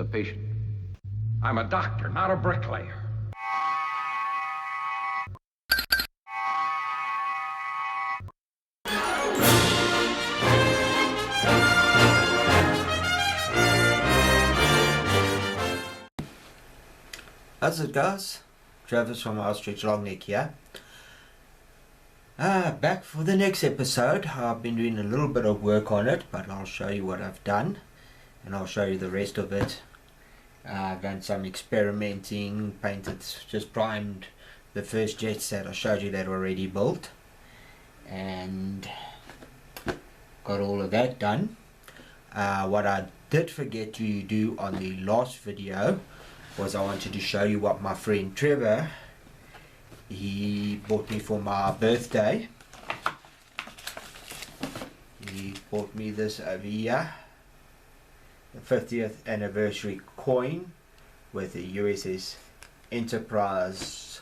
a patient. I'm a doctor, not a bricklayer. How's it, guys? Travis from Ostrich Longneck here. Back for the next episode. I've been doing a little bit of work on it, but I'll show you what I've done and I'll show you the rest of it. I've done some experimenting, painted, just primed the first jets that I showed you that were already built, and got all of that done. What I did forget to do on the last video was I wanted to show you what my friend Trevor, he bought me for my birthday. He bought me this over here, the 50th anniversary coin with the USS Enterprise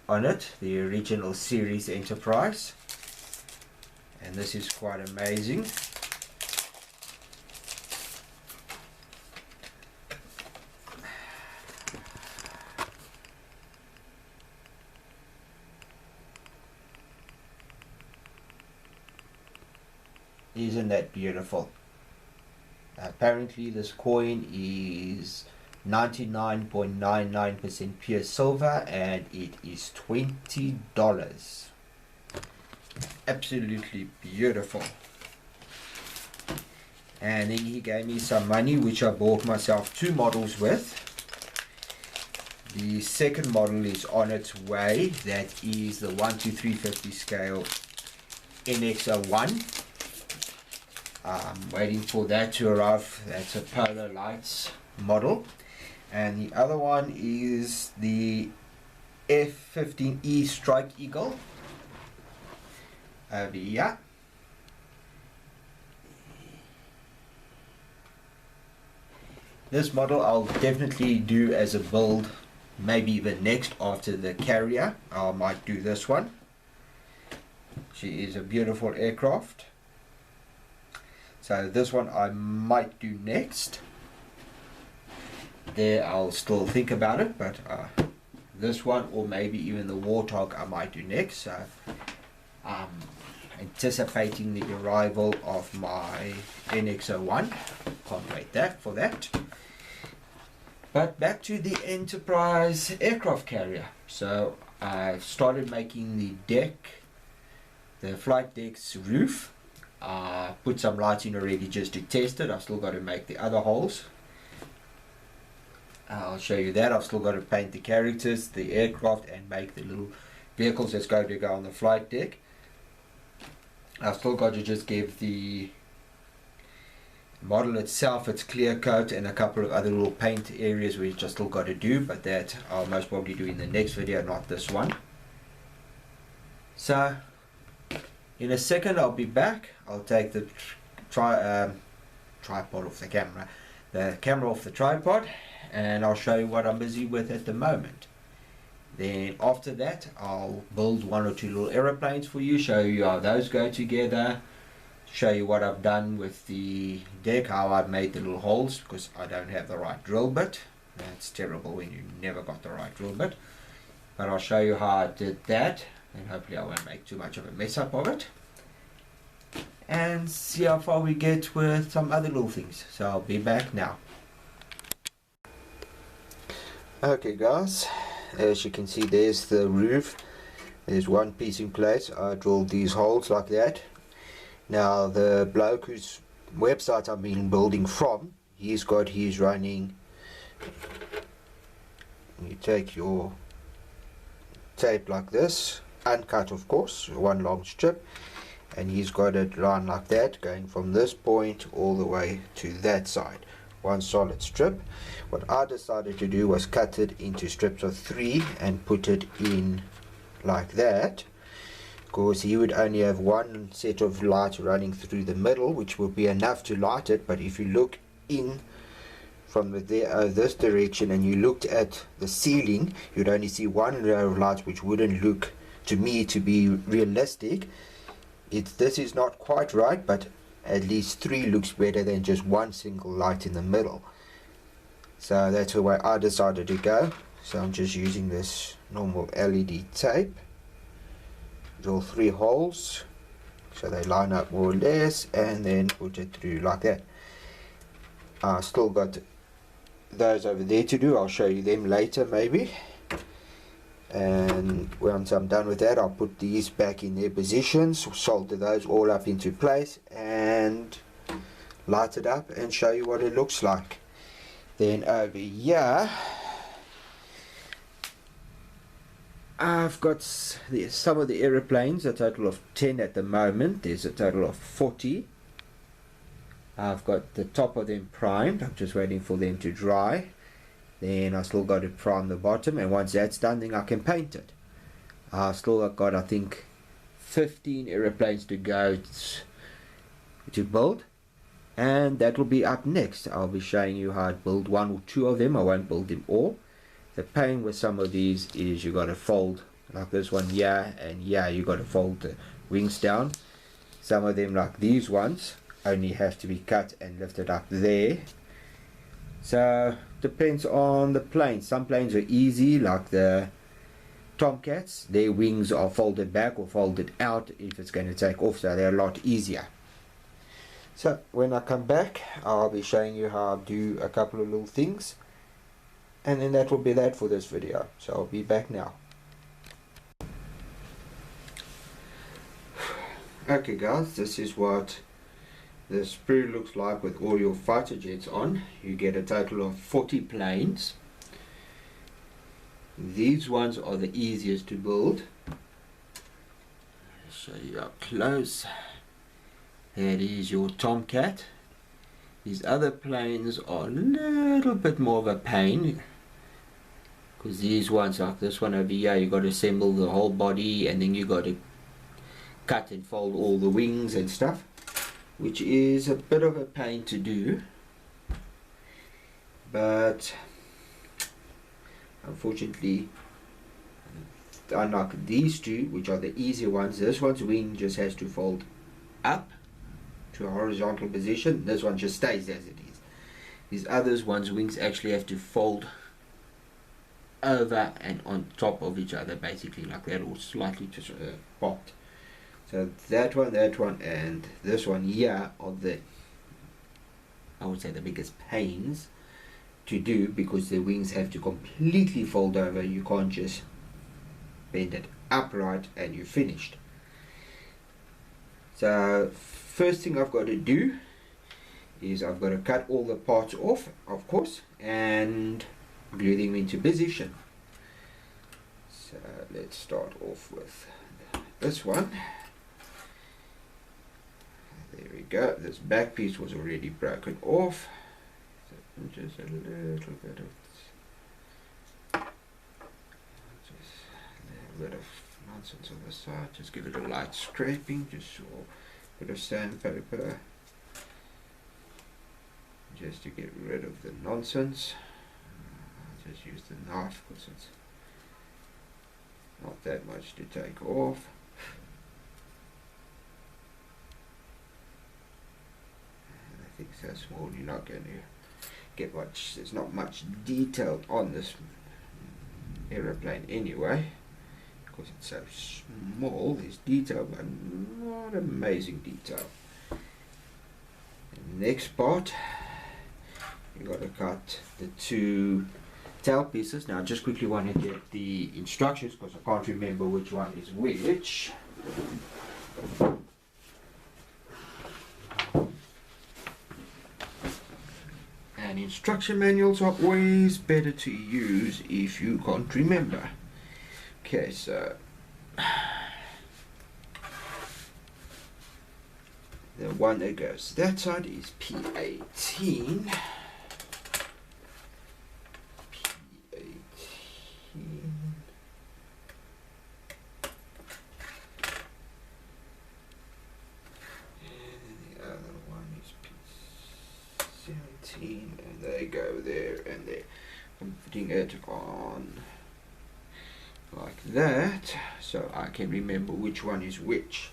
on it, the original series Enterprise, and this is quite amazing. Isn't that beautiful? Apparently this coin is 99.99% pure silver and it is $20. Absolutely beautiful. And then he gave me some money, which I bought myself two models with. The second model is on its way. That is the 1:350 scale NX01. I'm waiting for that to arrive. That's a Polar Lights model. And the other one is the F-15E Strike Eagle over here. This model I'll definitely do as a build, maybe even next after the carrier. I might do this one. She is a beautiful aircraft. So this one I might do next. There I'll still think about it, but this one or maybe even the Warthog I might do next. So I'm anticipating the arrival of my NX01. Can't wait for that. But back to the Enterprise aircraft carrier. So I started making the deck, the flight deck's roof. Put some lights in already just to test it. I've still got to make the other holes. I'll show you that. I've still got to paint the characters, the aircraft, and make the little vehicles that's going to go on the flight deck. I've still got to just give the model itself its clear coat and a couple of other little paint areas which I still got to do, but that I'll most probably do in the next video, not this one. So in a second I'll be back. I'll take the tripod off the camera off the tripod, and I'll show you what I'm busy with at the moment. Then after that I'll build one or two little aeroplanes for you, show you how those go together, show you what I've done with the deck, how I've made the little holes, because I don't have the right drill bit. That's terrible when you never got the right drill bit, but I'll show you how I did that, and hopefully I won't make too much of a mess up of it, and see how far we get with some other little things. So I'll be back now. Okay guys, as you can see, there's the roof. There's one piece in place. I drilled these holes like that. Now the bloke whose website I've been building from, he's got his running. You take your tape like this, uncut of course, one long strip, and he's got it run like that, going from this point all the way to that side, one solid strip. What I decided to do was cut it into strips of 3 and put it in like that, because he would only have one set of light running through the middle, which will be enough to light it. But if you look in from this direction and you looked at the ceiling, you'd only see one row of lights, which wouldn't look to me to be realistic. This is not quite right, but at least 3 looks better than just one single light in the middle. So that's the way I decided to go. So I'm just using this normal LED tape with all 3 holes, so they line up more or less, and then put it through like that. I still got those over there to do. I'll show you them later maybe. And once I'm done with that, I'll put these back in their positions, solder those all up into place, and light it up and show you what it looks like. Then over here I've got some of the aeroplanes, a total of 10 at the moment. There's a total of 40. I've got the top of them primed. I'm just waiting for them to dry. Then I still got to prime the bottom, and once that's done, then I can paint it. I've still got, I think, 15 aeroplanes to go to build, and that will be up next. I'll be showing you how to build 1 or 2 of them. I won't build them all. The pain with some of these is you got to fold like this one here, and yeah, you got to fold the wings down. Some of them, like these ones, only have to be cut and lifted up there. So depends on the plane. Some planes are easy, like the Tomcats. Their wings are folded back or folded out if it's going to take off, so they're a lot easier. So when I come back, I'll be showing you how I do a couple of little things, and then that will be that for this video. So I'll be back now. Okay guys, this is what the sprue looks like with all your fighter jets on. You get a total of 40 planes. These ones are the easiest to build. I'll show you up close. That is your Tomcat. These other planes are a little bit more of a pain, because these ones, like this one over here, you got to assemble the whole body, and then you got to cut and fold all the wings and stuff, which is a bit of a pain to do. But unfortunately, unlike these two, which are the easier ones, this one's wing just has to fold up to a horizontal position. This one just stays as it is. These others one's wings actually have to fold over and on top of each other, basically like that, or slightly just popped. So that one, and this one here are the, I would say, the biggest pains to do, because the wings have to completely fold over. You can't just bend it upright and you're finished. So first thing I've got to do is I've got to cut all the parts off, of course, and glue them into position. So let's start off with this one. There we go. This back piece was already broken off. So just a little bit of nonsense on the side. Just give it a light scraping, just a bit of sandpaper, just to get rid of the nonsense. I'll just use the knife because it's not that much to take off. And I think so small you're not going to get much. There's not much detail on this aeroplane anyway, because it's so small. There's detail, but not amazing detail. The next part, you got to cut the 2 tail pieces. Now I just quickly want to get the instructions, because I can't remember which one is which. And instruction manuals are always better to use if you can't remember. Okay, so the one that goes that side is P18. And they go there, and I'm putting it on like that, so I can remember which one is which.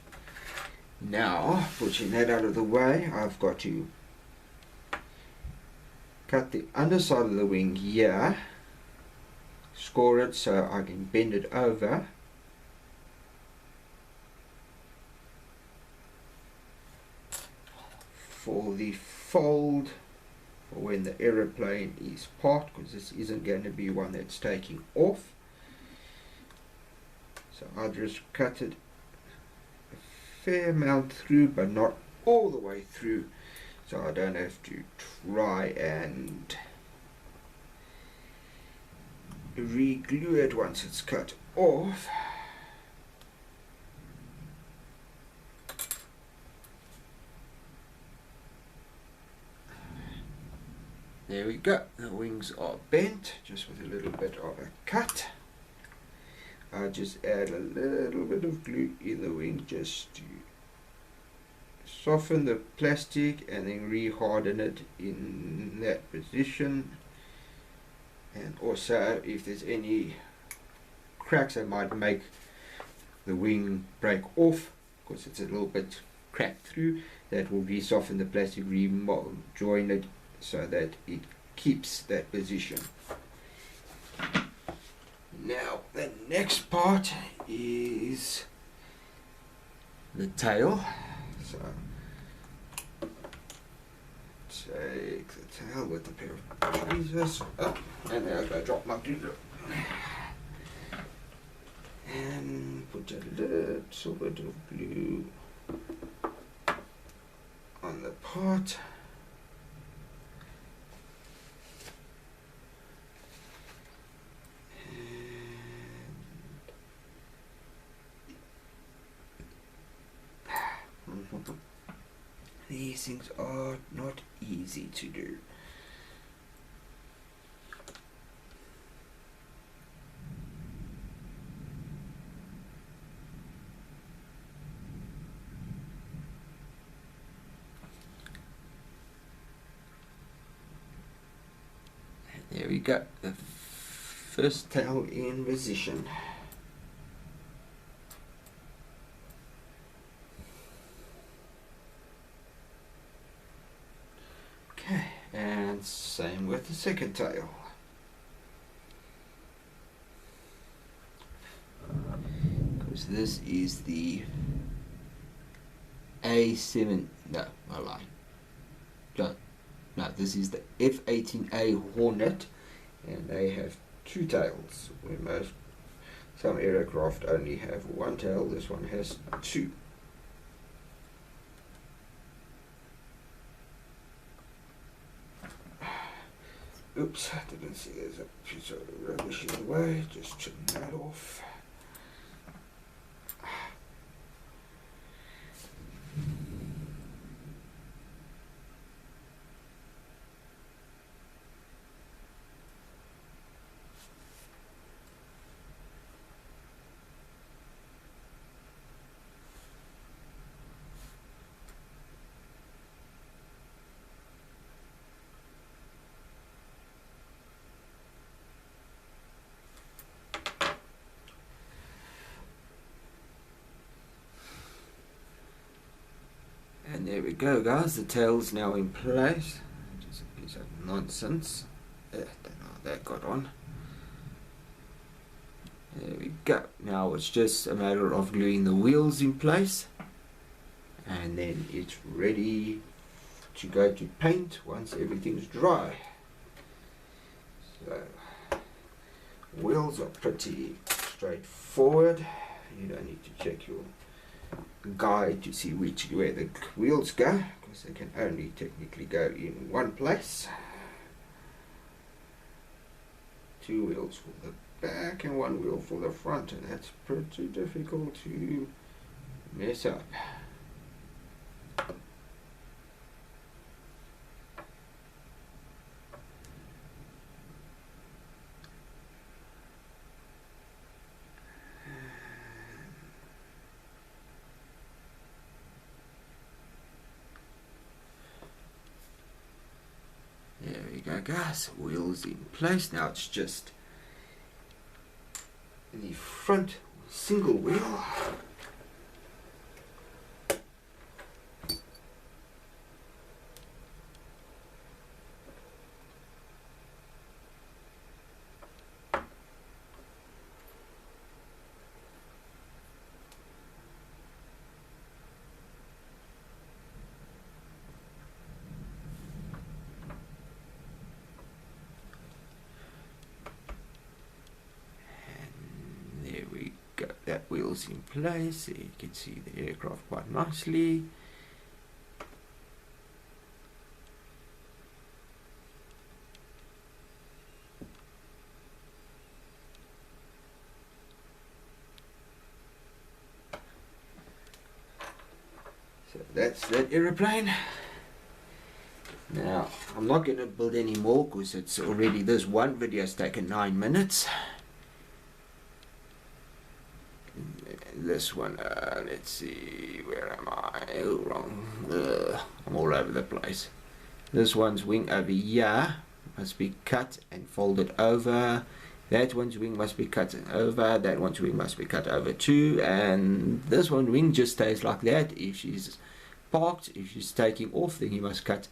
Now, pushing that out of the way, I've got to cut the underside of the wing here, score it so I can bend it over. For the fold, for when the aeroplane is parked, because this isn't going to be one that's taking off. So I'll just cut it a fair amount through, but not all the way through, so I don't have to try and re-glue it once it's cut off. There we go, the wings are bent, just with a little bit of a cut. I'll just add a little bit of glue in the wing just to soften the plastic and then re-harden it in that position. And also, if there's any cracks that might make the wing break off, because it's a little bit cracked through, that will re-soften the plastic, re-join it so that it keeps that position. Now the next part is the tail. So take the tail with the pair of tweezers, and there I go, drop my glue, and put a little bit of glue on the part. These things are not easy to do. And there we go, the first tail in position. And same with the second tail. Because this is the A7, no, I lied. No, this is the F-18A Hornet, and they have two tails, where some aircraft only have one tail. This one has two. Oops, I didn't see there's a piece of rubbish in the way, just trim that off. And there we go, guys, the tail's now in place. Just a piece of nonsense. Don't know how that got on. There we go. Now it's just a matter of gluing the wheels in place, and then it's ready to go to paint once everything's dry. So wheels are pretty straightforward. You don't need to check your guide to see where the wheels go, because they can only technically go in one place. Two wheels for the back and one wheel for the front, and that's pretty difficult to mess up. There we go, guys, wheels in place. Now it's just the front single wheel. wheels in place, so you can see the aircraft quite nicely. So that's that aeroplane. Now I'm not going to build any more because it's already, this one video has taken 9 minutes. This one, let's see, where am I? Oh, wrong. I'm all over the place. This one's wing over here must be cut and folded over. That one's wing must be cut over. That one's wing must be cut over too. And this one wing just stays like that. If she's parked, if she's taking off, then you must cut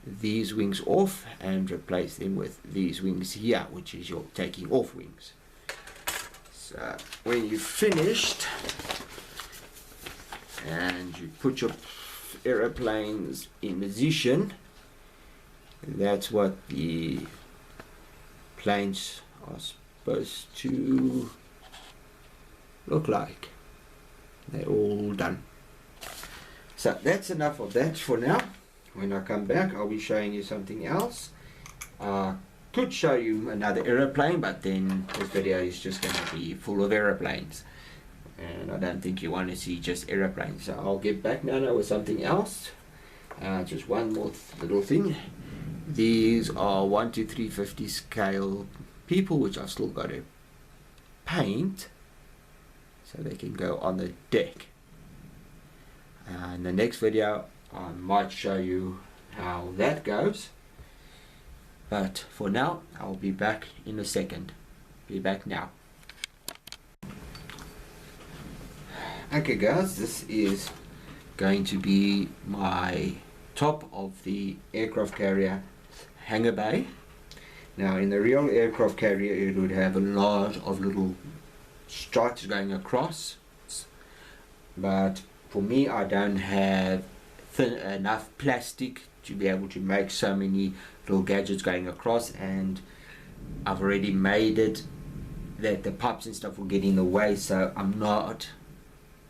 these wings off and replace them with these wings here, which is your taking off wings. So when you've finished and you put your aeroplanes in position, that's what the planes are supposed to look like. They're all done. So that's enough of that for now. When I come back, I'll be showing you something else. Could show you another aeroplane, but then this video is just going to be full of aeroplanes, and I don't think you want to see just aeroplanes. So I'll get back now with something else. Just one more little thing. These are 1 to 350 scale people, which I've still got to paint so they can go on the deck. In the next video I might show you how that goes. But for now, I'll be back in a second. Be back now. Okay guys, this is going to be my top of the aircraft carrier hangar bay. Now in the real aircraft carrier it would have a lot of little stripes going across. But for me, I don't have enough plastic to be able to make so many little gadgets going across, and I've already made it that the pipes and stuff will get in the way, so I'm not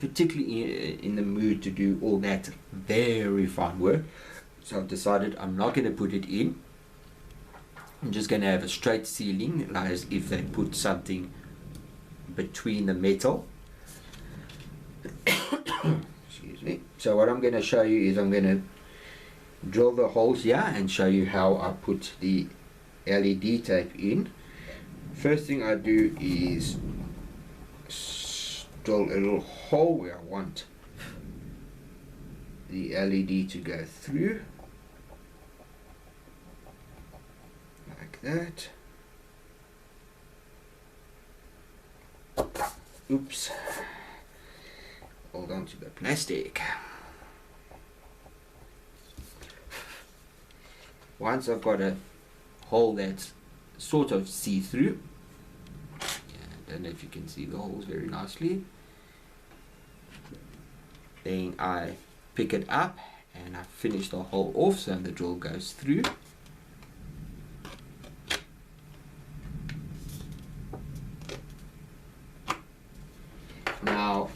particularly in the mood to do all that very fine work. So I've decided I'm not going to put it in. I'm just going to have a straight ceiling, like as if they put something between the metal. Excuse me. So what I'm going to show you is I'm going to drill the holes here and show you how I put the LED tape in. First thing I do is drill a little hole where I want the LED to go through, like that. Oops, hold on to the plastic. Once I've got a hole that's sort of see-through, I don't know if you can see the holes very nicely, then I pick it up and I finish the hole off so the drill goes through. Now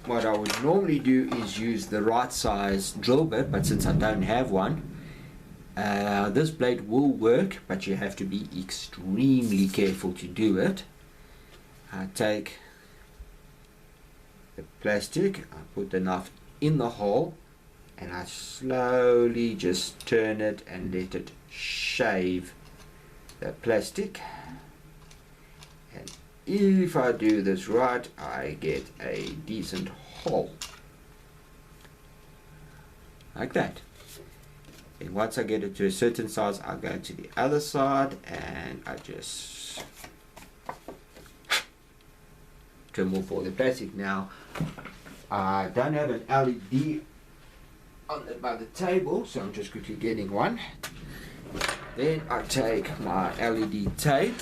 what I would normally do is use the right size drill bit, but since I don't have one, this blade will work, but you have to be extremely careful to do it. I take the plastic, I put the knife in the hole, and I slowly just turn it and let it shave the plastic. And if I do this right, I get a decent hole like that. And once I get it to a certain size, I'll go to the other side and I just trim off all the plastic. Now I don't have an LED by the table, so I'm just quickly getting one. Then I take my LED tape,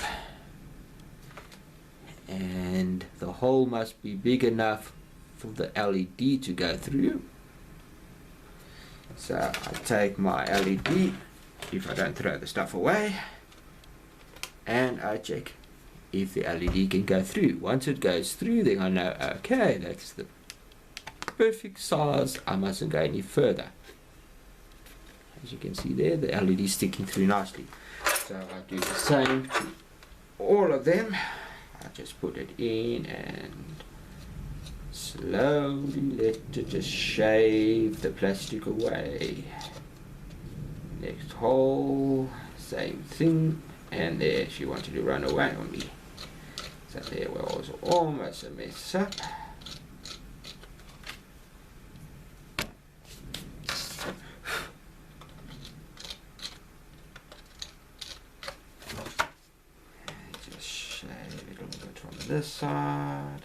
and the hole must be big enough for the LED to go through. So I take my LED, if I don't throw the stuff away, and I check if the LED can go through. Once it goes through, then I know, okay, that's the perfect size, I mustn't go any further. As you can see there, the LED is sticking through nicely. So I do the same to all of them. I just put it in and slowly let it just shave the plastic away. Next hole, same thing, and there she wanted to run away on me. So there was almost a mess up. Just shave a little bit from this side.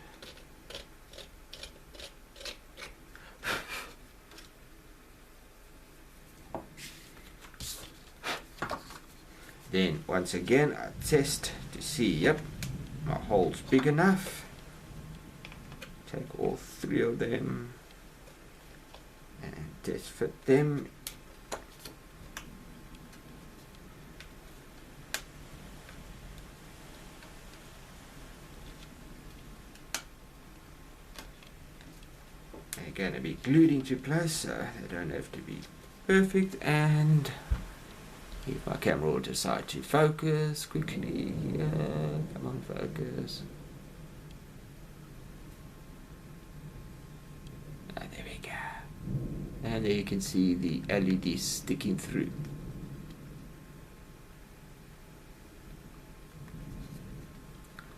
Then once again I test to see, yep, my hole's big enough. Take all three of them and test fit them. They're going to be glued into place, so they don't have to be perfect. And if my camera will decide to focus quickly, come on, focus. There we go. And there you can see the LED sticking through.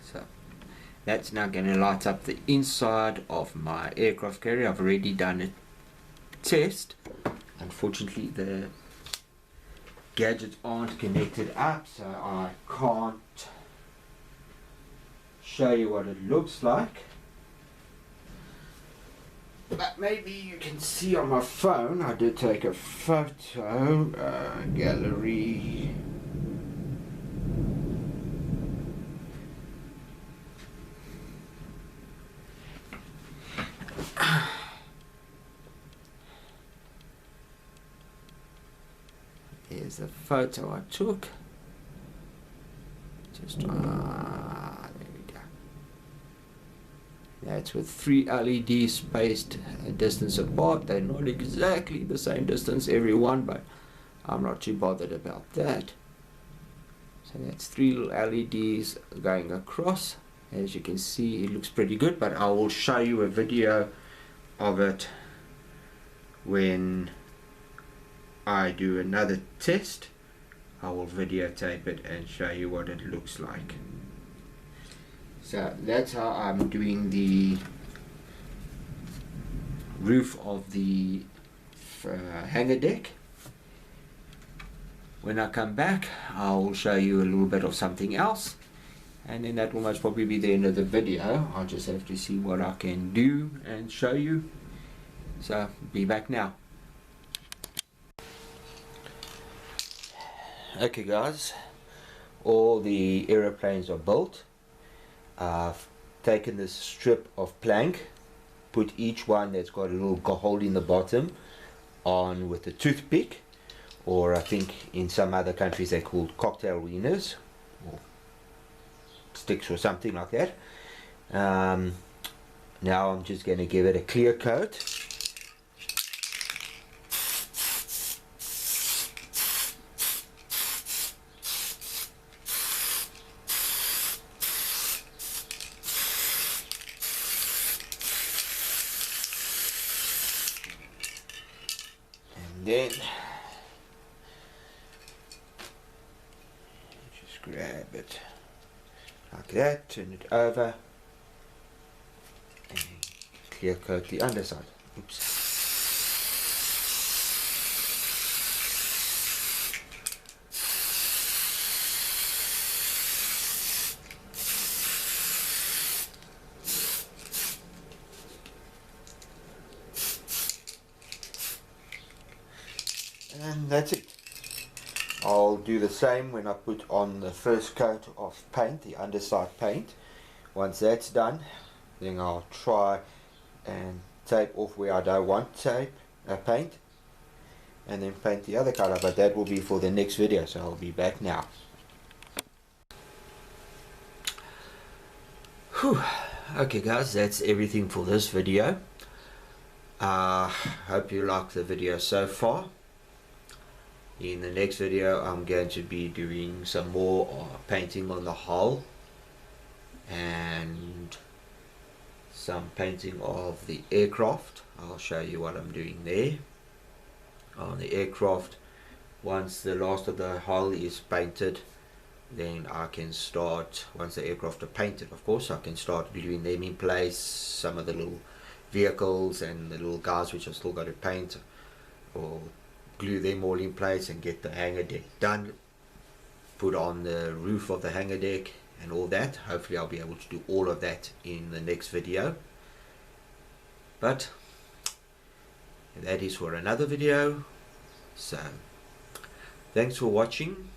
So that's now going to light up the inside of my aircraft carrier. I've already done a test. Unfortunately, the gadgets aren't connected up, so I can't show you what it looks like, but maybe you can see on my phone. I did take a photo, gallery, here's the photo I took. Just there we go. That's with 3 LEDs spaced a distance apart. They're not exactly the same distance every one, but I'm not too bothered about that. So that's 3 LEDs going across. As you can see, it looks pretty good, but I will show you a video of it when I do another test. I will videotape it and show you what it looks like. So that's how I'm doing the roof of the hangar deck. When I come back, I'll show you a little bit of something else, and then that will most probably be the end of the video. I'll just have to see what I can do and show you. So be back now. Okay guys, all the aeroplanes are built. I've taken this strip of plank, put each one that's got a little hole in the bottom on with a toothpick, or I think in some other countries they're called cocktail wieners or sticks or something like that. Now I'm just going to give it a clear coat. Then just grab it like that, turn it over, and clear coat the underside. Oops. And that's it. I'll do the same when I put on the first coat of paint, the underside paint. Once that's done, then I'll try and tape off where I don't want paint, and then paint the other color, but that will be for the next video, so I'll be back now. Whew. Okay guys, that's everything for this video. Hope you like the video so far. In the next video I'm going to be doing some more painting on the hull and some painting of the aircraft. I'll show you what I'm doing there on the aircraft. Once the last of the hull is painted, then I can start, once the aircraft are painted of course, I can start gluing them in place. Some of the little vehicles and the little guys which I've still got to paint, or glue them all in place and get the hangar deck done, put on the roof of the hangar deck and all that. Hopefully I'll be able to do all of that in the next video, but that is for another video. So thanks for watching.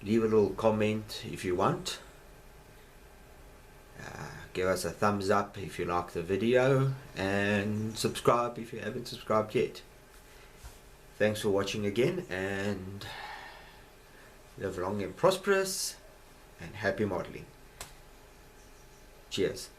Leave a little comment if you want. Give us a thumbs up if you like the video, and subscribe if you haven't subscribed yet. Thanks for watching again, and live long and prosperous and happy modeling. Cheers.